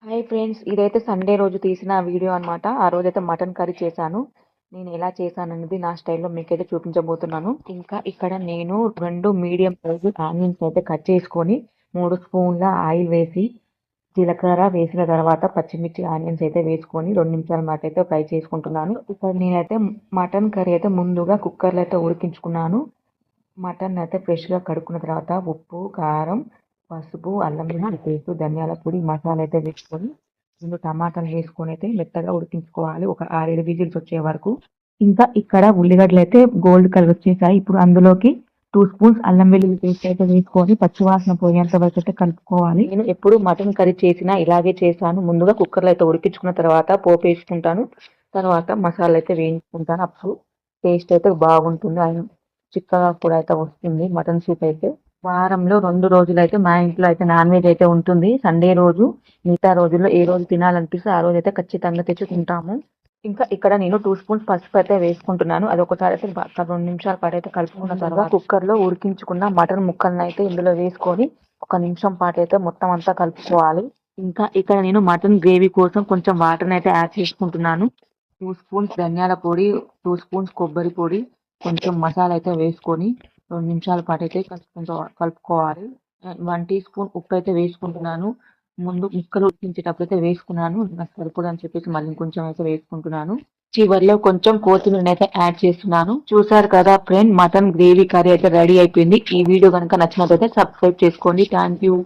Hi friends, ఇదైతే Sunday రోజు తీసిన వీడియో అన్నమాట. ఆ రోజైతే మటన్ కర్రీ చేశాను. నేను ఎలా చేశాననేది నా స్టైల్లో మీకైతే చూపించబోతున్నాను. ఇంకా ఇక్కడ నేను 2 మీడియం సైజు ఆనియన్స్ అయితే కట్ చేసుకొని 3 స్పూన్ల ఆయిల్ వేసి జీలకర్ర వేసిన తర్వాత పచ్చిమిర్చి ఆనియన్స్ అయితే వేసుకొని 2 నిమిషాల పాటు అయితే ఫ్రై చేసుకుంటున్నాను. ఇక్కడ నేనైతే మటన్ కర్రీ అయితే ముందుగా కుక్కర్లో అయితే ఉడికించుకున్నాను. మటన్ అయితే ఫ్రెష్గా కడుక్కున్న తర్వాత ఉప్పు, కారం, పసుపు, అల్లం వెల్లుల్లి పేస్ట్, ధనియాల పొడి, మసాలా అయితే వేసుకొని 2 టమాటాలు వేసుకొని అయితే మెత్తగా ఉడికించుకోవాలి ఒక 6-7 విజిల్స్ వచ్చే వరకు. ఇంకా ఇక్కడ ఉల్లిగడ్డలు అయితే గోల్డ్ కలర్ వచ్చేసాయి. ఇప్పుడు అందులోకి 2 స్పూన్స్ అల్లం వెల్లుల్లి పేస్ట్ అయితే వేసుకొని పచ్చివాసన పోయేంత వరకు అయితే కలుపుకోవాలి. నేను ఎప్పుడు మటన్ కర్రీ చేసినా ఇలాగే చేశాను. ముందుగా కుక్కర్లో అయితే ఉడికించుకున్న తర్వాత పోపు వేసుకుంటాను. తర్వాత మసాలా అయితే వేయించుకుంటాను. అప్పుడు టేస్ట్ అయితే బాగుంటుంది. చిక్కగా కూడా అయితే వస్తుంది మటన్ సూప్ అయితే. వారంలో 2 రోజులు అయితే మా ఇంట్లో అయితే నాన్ వెజ్ అయితే ఉంటుంది. సండే రోజు, మిగతా రోజుల్లో ఏ రోజు తినాలనిపిస్తే ఆ రోజు అయితే ఖచ్చితంగా తెచ్చి తింటాము. ఇంకా ఇక్కడ నేను 2 స్పూన్స్ పసుపు అయితే వేసుకుంటున్నాను. అది ఒకసారి అయితే 2 నిమిషాల పాటు అయితే కలుపుకున్న తర్వాత కుక్కర్లో ఉడికించుకున్న మటన్ ముక్కలను అయితే ఇందులో వేసుకొని 1 నిమిషం పాటు అయితే మొత్తం అంతా కలుపుకోవాలి. ఇంకా ఇక్కడ నేను మటన్ గ్రేవీ కోసం కొంచెం వాటర్ అయితే యాడ్ చేసుకుంటున్నాను. 2 స్పూన్స్ ధనియాల పొడి, 2 స్పూన్స్ కొబ్బరి పొడి, కొంచెం మసాలా అయితే వేసుకొని 2 నిమిషాల పాటు అయితే కలుపుకోవాలి. 1 టీ స్పూన్ ఉప్పు అయితే వేసుకుంటున్నాను. ముందు ముక్కలు ఉడికించేటప్పుడు అయితే వేసుకున్నాను. నాకు సరిపోదని చెప్పేసి మళ్ళీ ఇంకొంచెం అయితే వేసుకుంటున్నాను. చివరిలో కొంచెం కొత్తిమీర అయితే యాడ్ చేస్తున్నాను. చూసారు కదా ఫ్రెండ్, మటన్ గ్రేవీ కర్రీ అయితే రెడీ అయిపోయింది. ఈ వీడియో కనుక నచ్చినట్లయితే సబ్స్క్రైబ్ చేసుకోండి. Thank you.